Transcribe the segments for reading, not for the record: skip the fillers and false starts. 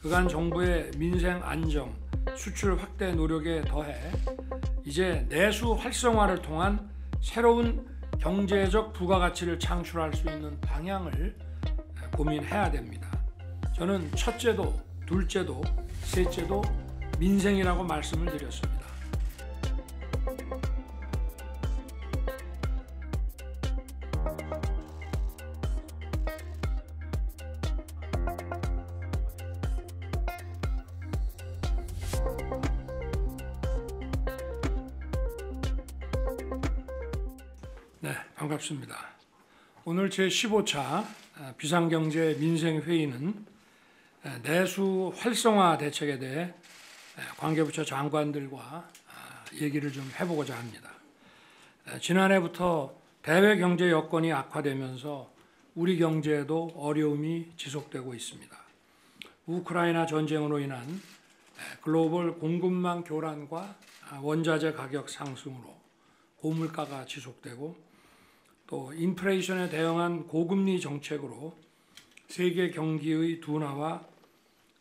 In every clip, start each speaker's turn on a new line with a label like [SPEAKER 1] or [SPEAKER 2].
[SPEAKER 1] 그간 정부의 민생 안정, 수출 확대 노력에 더해 이제 내수 활성화를 통한 새로운 경제적 부가가치를 창출할 수 있는 방향을 고민해야 됩니다. 저는 첫째도, 둘째도, 셋째도 민생이라고 말씀을 드렸습니다. 네, 반갑습니다. 오늘 제15차 비상경제 민생회의는 내수 활성화 대책에 대해 관계부처 장관들과 얘기를 좀 해보고자 합니다. 지난해부터 대외 경제 여건이 악화되면서 우리 경제에도 어려움이 지속되고 있습니다. 우크라이나 전쟁으로 인한 글로벌 공급망 교란과 원자재 가격 상승으로 고물가가 지속되고 또 인플레이션에 대응한 고금리 정책으로 세계 경기의 둔화와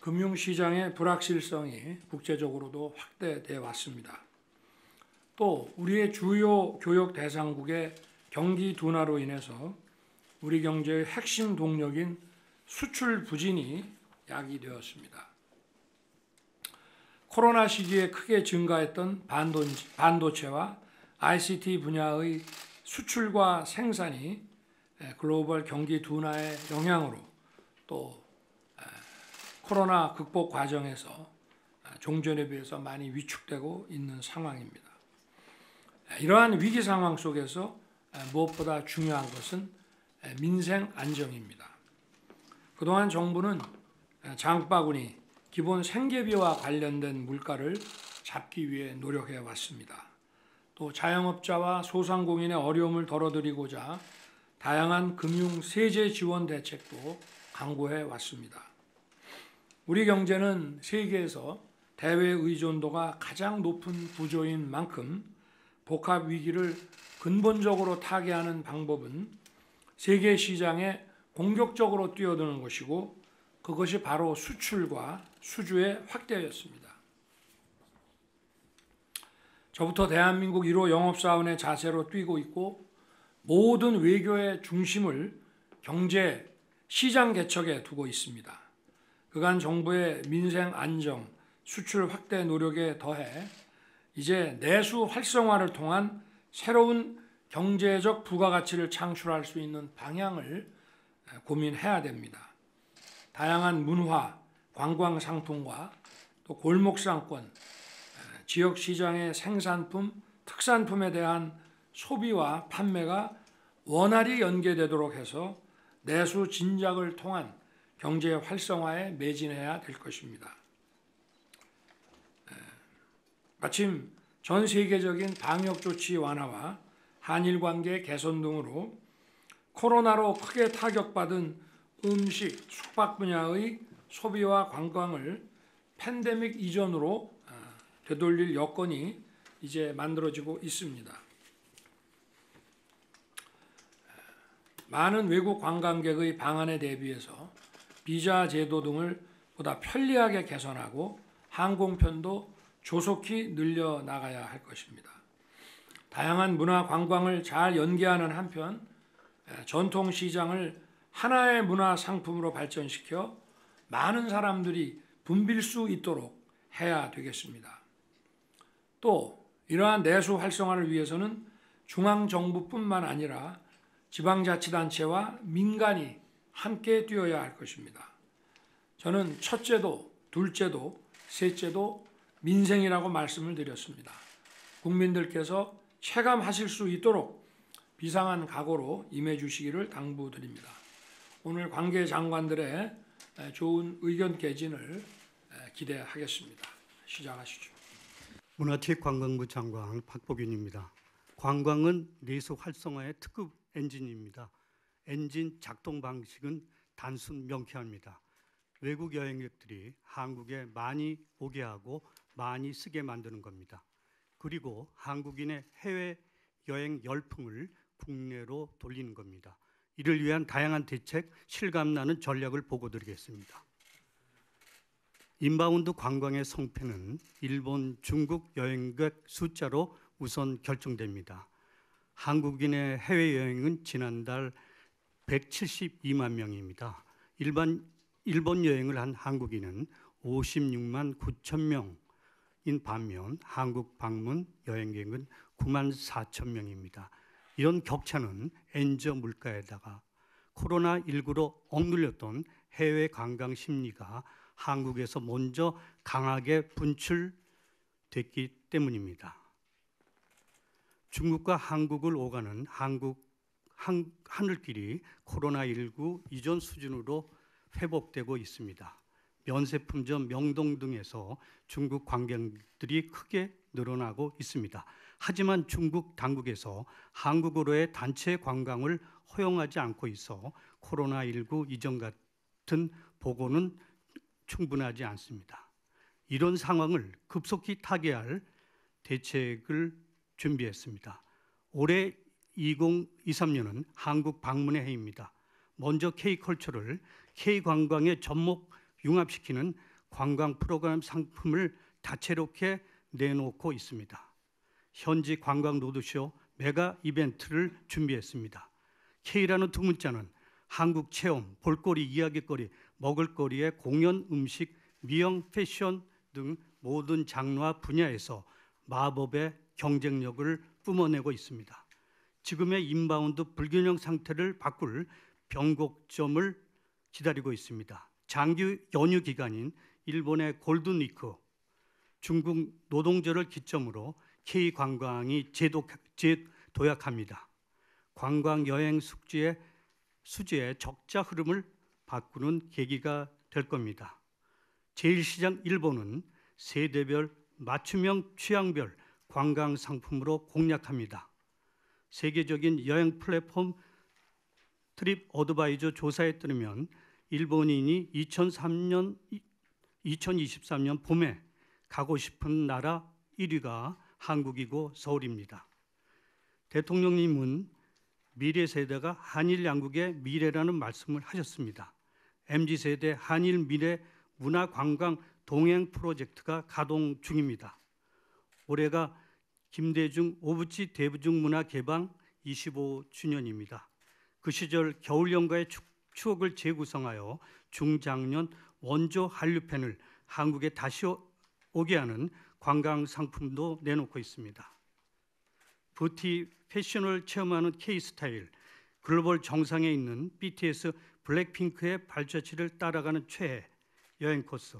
[SPEAKER 1] 금융시장의 불확실성이 국제적으로도 확대되어 왔습니다. 또 우리의 주요 교역 대상국의 경기 둔화로 인해서 우리 경제의 핵심 동력인 수출 부진이 야기되었습니다. 코로나 시기에 크게 증가했던 반도체와 ICT 분야의 수출과 생산이 글로벌 경기 둔화의 영향으로 또 코로나 극복 과정에서 종전에 비해서 많이 위축되고 있는 상황입니다. 이러한 위기 상황 속에서 무엇보다 중요한 것은 민생 안정입니다. 그동안 정부는 장바구니, 기본 생계비와 관련된 물가를 잡기 위해 노력해 왔습니다. 또 자영업자와 소상공인의 어려움을 덜어드리고자 다양한 금융 세제 지원 대책도 강구해 왔습니다. 우리 경제는 세계에서 대외 의존도가 가장 높은 구조인 만큼 복합 위기를 근본적으로 타개하는 방법은 세계 시장에 공격적으로 뛰어드는 것이고 그것이 바로 수출과 수주의 확대였습니다. 저부터 대한민국 1호 영업사원의 자세로 뛰고 있고 모든 외교의 중심을 경제, 시장 개척에 두고 있습니다. 그간 정부의 민생 안정, 수출 확대 노력에 더해 이제 내수 활성화를 통한 새로운 경제적 부가가치를 창출할 수 있는 방향을 고민해야 됩니다. 다양한 문화, 관광 상품과 또 골목 상권, 지역 시장의 생산품, 특산품에 대한 소비와 판매가 원활히 연계되도록 해서 내수 진작을 통한 경제 활성화에 매진해야 될 것입니다. 마침 전 세계적인 방역 조치 완화와 한일 관계 개선 등으로 코로나로 크게 타격받은 음식, 숙박 분야의 소비와 관광을 팬데믹 이전으로 되돌릴 여건이 이제 만들어지고 있습니다. 많은 외국 관광객의 방한에 대비해서 비자 제도 등을 보다 편리하게 개선하고 항공편도 조속히 늘려나가야 할 것입니다. 다양한 문화 관광을 잘 연계하는 한편 전통시장을 하나의 문화 상품으로 발전시켜 많은 사람들이 붐빌 수 있도록 해야 되겠습니다. 또 이러한 내수 활성화를 위해서는 중앙정부뿐만 아니라 지방자치단체와 민간이 함께 뛰어야 할 것입니다. 저는 첫째도, 둘째도, 셋째도 민생이라고 말씀을 드렸습니다. 국민들께서 체감하실 수 있도록 비상한 각오로 임해 주시기를 당부드립니다. 오늘 관계 장관들의 좋은 의견 개진을 기대하겠습니다. 시작하시죠.
[SPEAKER 2] 문화체육관광부 장관 박보균입니다. 관광은 내수 활성화의 특급 엔진입니다. 엔진 작동 방식은 단순 명쾌합니다. 외국 여행객들이 한국에 많이 오게 하고 많이 쓰게 만드는 겁니다. 그리고 한국인의 해외 여행 열풍을 국내로 돌리는 겁니다. 이를 위한 다양한 대책, 실감나는 전략을 보고드리겠습니다. 인바운드 관광의 성패는 일본, 중국 여행객 숫자로 우선 결정됩니다. 한국인의 해외여행은 지난달 172만 명입니다. 일본 여행을 한 한국인은 56만 9천 명인 반면 한국 방문 여행객은 9만 4천 명입니다. 이런 격차는 엔저 물가에다가 코로나19로 억눌렸던 해외 관광 심리가 한국에서 먼저 강하게 분출됐기 때문입니다. 중국과 한국을 오가는 하늘길이 코로나19 이전 수준으로 회복되고 있습니다. 면세품점 명동 등에서 중국 관광객들이 크게 늘어나고 있습니다. 하지만 중국 당국에서 한국으로의 단체 관광을 허용하지 않고 있어 코로나19 이전 같은 보고는 충분하지 않습니다. 이런 상황을 급속히 타개할 대책을 준비했습니다. 올해 2023년은 한국 방문의 해입니다. 먼저 K컬처를 K관광에 접목 융합시키는 관광 프로그램 상품을 다채롭게 내놓고 있습니다. 현지 관광 로드쇼 메가 이벤트를 준비했습니다. K라는 두 문자는 한국 체험, 볼거리, 이야기거리, 먹을거리의 공연, 음식, 미용, 패션 등 모든 장르와 분야에서 마법의 경쟁력을 뿜어내고 있습니다. 지금의 인바운드 불균형 상태를 바꿀 변곡점을 기다리고 있습니다. 장기 연휴 기간인 일본의 골든위크, 중국 노동절을 기점으로 K관광이 재도약합니다. 관광 여행 수지의 적자 흐름을 바꾸는 계기가 될 겁니다. 제1시장 일본은 세대별 맞춤형 취향별 관광 상품으로 공략합니다. 세계적인 여행 플랫폼 트립 어드바이저 조사에 따르면 일본인이 2023년 봄에 가고 싶은 나라 1위가 한국이고 서울입니다. 대통령님은 미래 세대가 한일 양국의 미래라는 말씀을 하셨습니다. MZ세대 한일 미래 문화관광 동행 프로젝트가 가동 중입니다. 올해가 김대중 오부치 대중문화 개방 25주년입니다. 그 시절 겨울연가의 추억을 재구성하여 중장년 원조 한류팬을 한국에 다시 오게 하는 관광 상품도 내놓고 있습니다. 뷰티 패션을 체험하는 K스타일, 글로벌 정상에 있는 BTS 블랙핑크의 발자취를 따라가는 최애 여행 코스,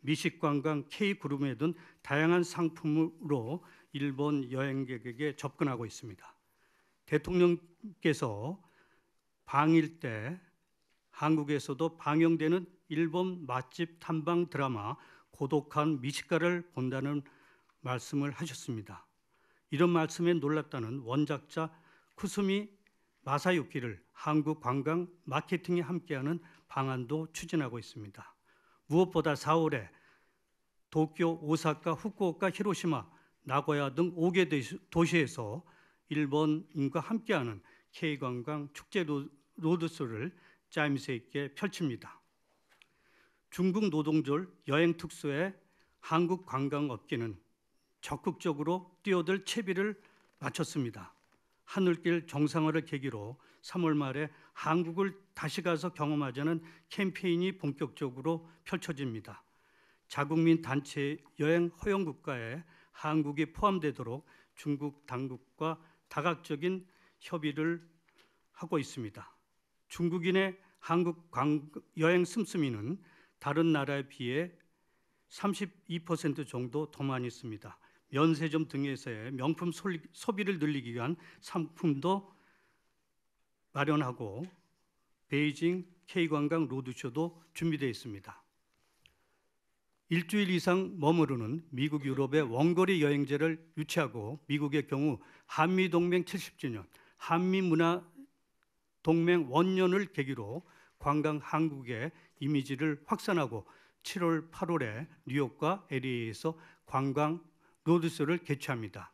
[SPEAKER 2] 미식관광 K그룹에 든 다양한 상품으로 일본 여행객에게 접근하고 있습니다. 대통령께서 방일 때 한국에서도 방영되는 일본 맛집 탐방 드라마 고독한 미식가를 본다는 말씀을 하셨습니다. 이런 말씀에 놀랐다는 원작자 쿠스미 마사유키를 한국 관광 마케팅에 함께하는 방안도 추진하고 있습니다. 무엇보다 4월에 도쿄, 오사카, 후쿠오카, 히로시마, 나고야 등 5개 도시에서 일본인과 함께하는 K관광 축제 로드쇼를 짜임새 있게 펼칩니다. 중국 노동절 여행 특수에 한국 관광업계는 적극적으로 뛰어들 채비를 마쳤습니다. 하늘길 정상화를 계기로 3월 말에 한국을 다시 가서 경험하자는 캠페인이 본격적으로 펼쳐집니다. 자국민 단체 여행 허용 국가에 한국이 포함되도록 중국 당국과 다각적인 협의를 하고 있습니다. 중국인의 한국 여행 씀씀이는 다른 나라에 비해 32% 정도 더 많이 있습니다. 면세점 등에서의 명품 소비를 늘리기 위한 상품도 마련하고 베이징 K관광 로드쇼도 준비되어 있습니다. 일주일 이상 머무르는 미국 유럽의 원거리 여행제를 유치하고 미국의 경우 한미동맹 70주년, 한미문화동맹 원년을 계기로 관광 한국의 이미지를 확산하고 7월, 8월에 뉴욕과 LA에서 관광 로드쇼를 개최합니다.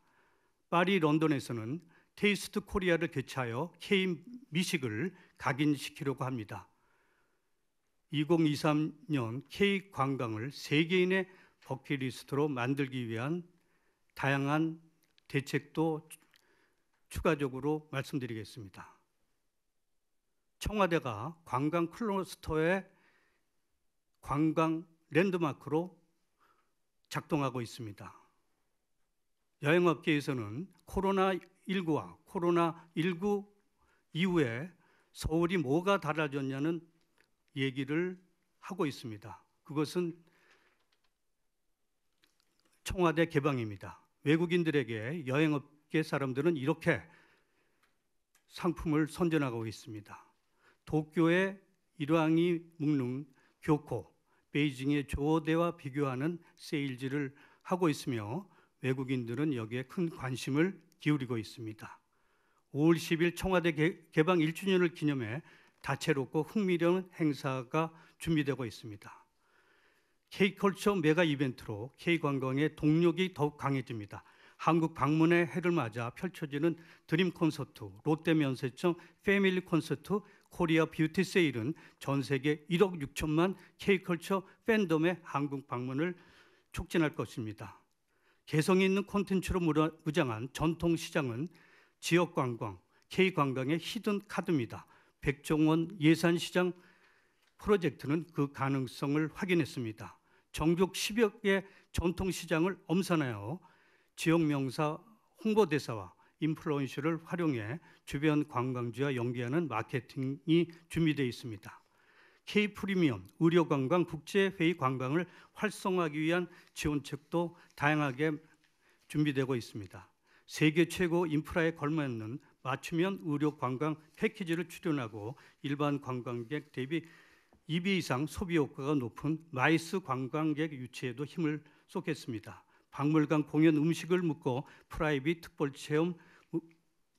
[SPEAKER 2] 파리, 런던에서는 테이스트 코리아를 개최하여 K 미식을 각인시키려고 합니다. 2023년 K 관광을 세계인의 버킷리스트로 만들기 위한 다양한 대책도 추가적으로 말씀드리겠습니다. 청와대가 관광 클러스터의 관광 랜드마크로 작동하고 있습니다. 여행업계에서는 코로나19와 코로나19 이후에 서울이 뭐가 달라졌냐는 얘기를 하고 있습니다. 그것은 청와대 개방입니다. 외국인들에게 여행업계 사람들은 이렇게 상품을 선전하고 있습니다. 도쿄의 일왕이 묵는 교코, 베이징의 조대와 비교하는 세일즈를 하고 있으며 외국인들은 여기에 큰 관심을 기울이고 있습니다. 5월 10일 청와대 개방 1주년을 기념해 다채롭고 흥미로운 행사가 준비되고 있습니다. K컬처 메가 이벤트로 K관광의 동력이 더욱 강해집니다. 한국 방문의 해를 맞아 펼쳐지는 드림 콘서트, 롯데 면세점 패밀리 콘서트, 코리아 뷰티 세일은 전 세계 1억 6천만 K컬처 팬덤의 한국 방문을 촉진할 것입니다. 개성 있는 콘텐츠로 무장한 전통시장은 지역관광, K관광의 히든 카드입니다. 백종원 예산시장 프로젝트는 그 가능성을 확인했습니다. 전국 10여 개 전통시장을 엄선하여 지역명사 홍보대사와 인플루언서를 활용해 주변 관광지와 연계하는 마케팅이 준비되어 있습니다. K프리미엄, 의료관광, 국제회의 관광을 활성화하기 위한 지원책도 다양하게 준비되고 있습니다. 세계 최고 인프라에 걸맞는 맞춤형 의료관광 패키지를 출연하고 일반 관광객 대비 2배 이상 소비 효과가 높은 마이스 관광객 유치에도 힘을 쏟겠습니다. 박물관 공연 음식을 묻고 프라이빗 특별 체험,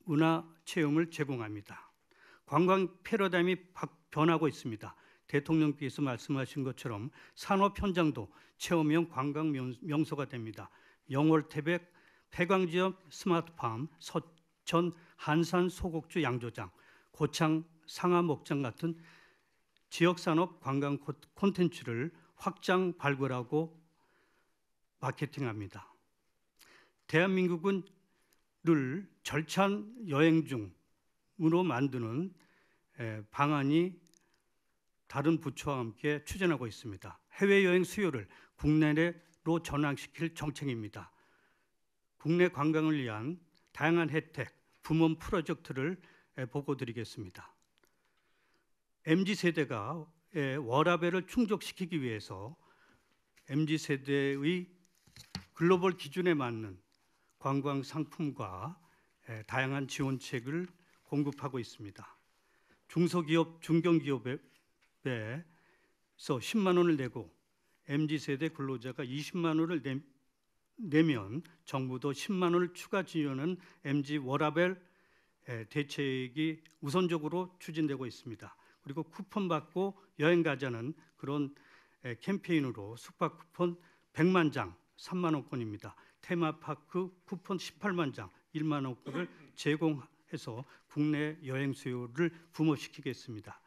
[SPEAKER 2] 문화 체험을 제공합니다. 관광 패러다임이 변하고 있습니다. 대통령께서 말씀하신 것처럼 산업 현장도 체험형 관광 명소가 됩니다. 영월태백, 폐광지역 스마트팜, 서천 한산 소곡주 양조장, 고창 상하 목장 같은 지역산업 관광 콘텐츠를 확장 발굴하고 마케팅합니다. 대한민국은 늘 절찬 여행 중으로 만드는 방안이 다른 부처와 함께 추진하고 있습니다. 해외여행 수요를 국내로 전환시킬 정책입니다. 국내 관광을 위한 다양한 혜택, 부문 프로젝트를 보고드리겠습니다. MZ세대가 워라밸을 충족시키기 위해서 MZ세대의 글로벌 기준에 맞는 관광 상품과 다양한 지원책을 공급하고 있습니다. 중소기업, 중견기업에서 10만 원을 내고 MZ세대 근로자가 20만 원을 내면 정부도 10만 원을 추가 지원하는 MZ 워라밸 대책이 우선적으로 추진되고 있습니다. 그리고 쿠폰 받고 여행 가자는 그런 캠페인으로 숙박 쿠폰 100만 장, 3만 원권입니다. 테마파크 쿠폰 18만 장, 1만 원권을 제공해서 국내 여행 수요를 붐업시키겠습니다.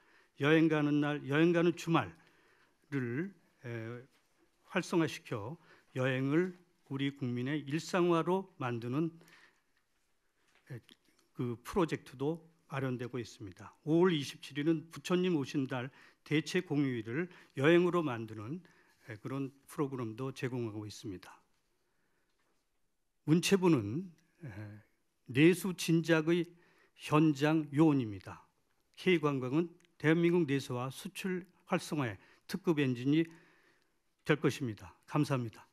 [SPEAKER 2] 여행 가는 날, 여행 가는 주말을 활성화시켜 여행을 우리 국민의 일상화로 만드는 그 프로젝트도 마련되고 있습니다. 5월 27일은 부처님 오신 달 대체 공휴일을 여행으로 만드는 그런 프로그램도 제공하고 있습니다. 문체부는 내수 진작의 현장 요원입니다. K관광은 대한민국 내수와 수출 활성화의 특급 엔진이 될 것입니다. 감사합니다.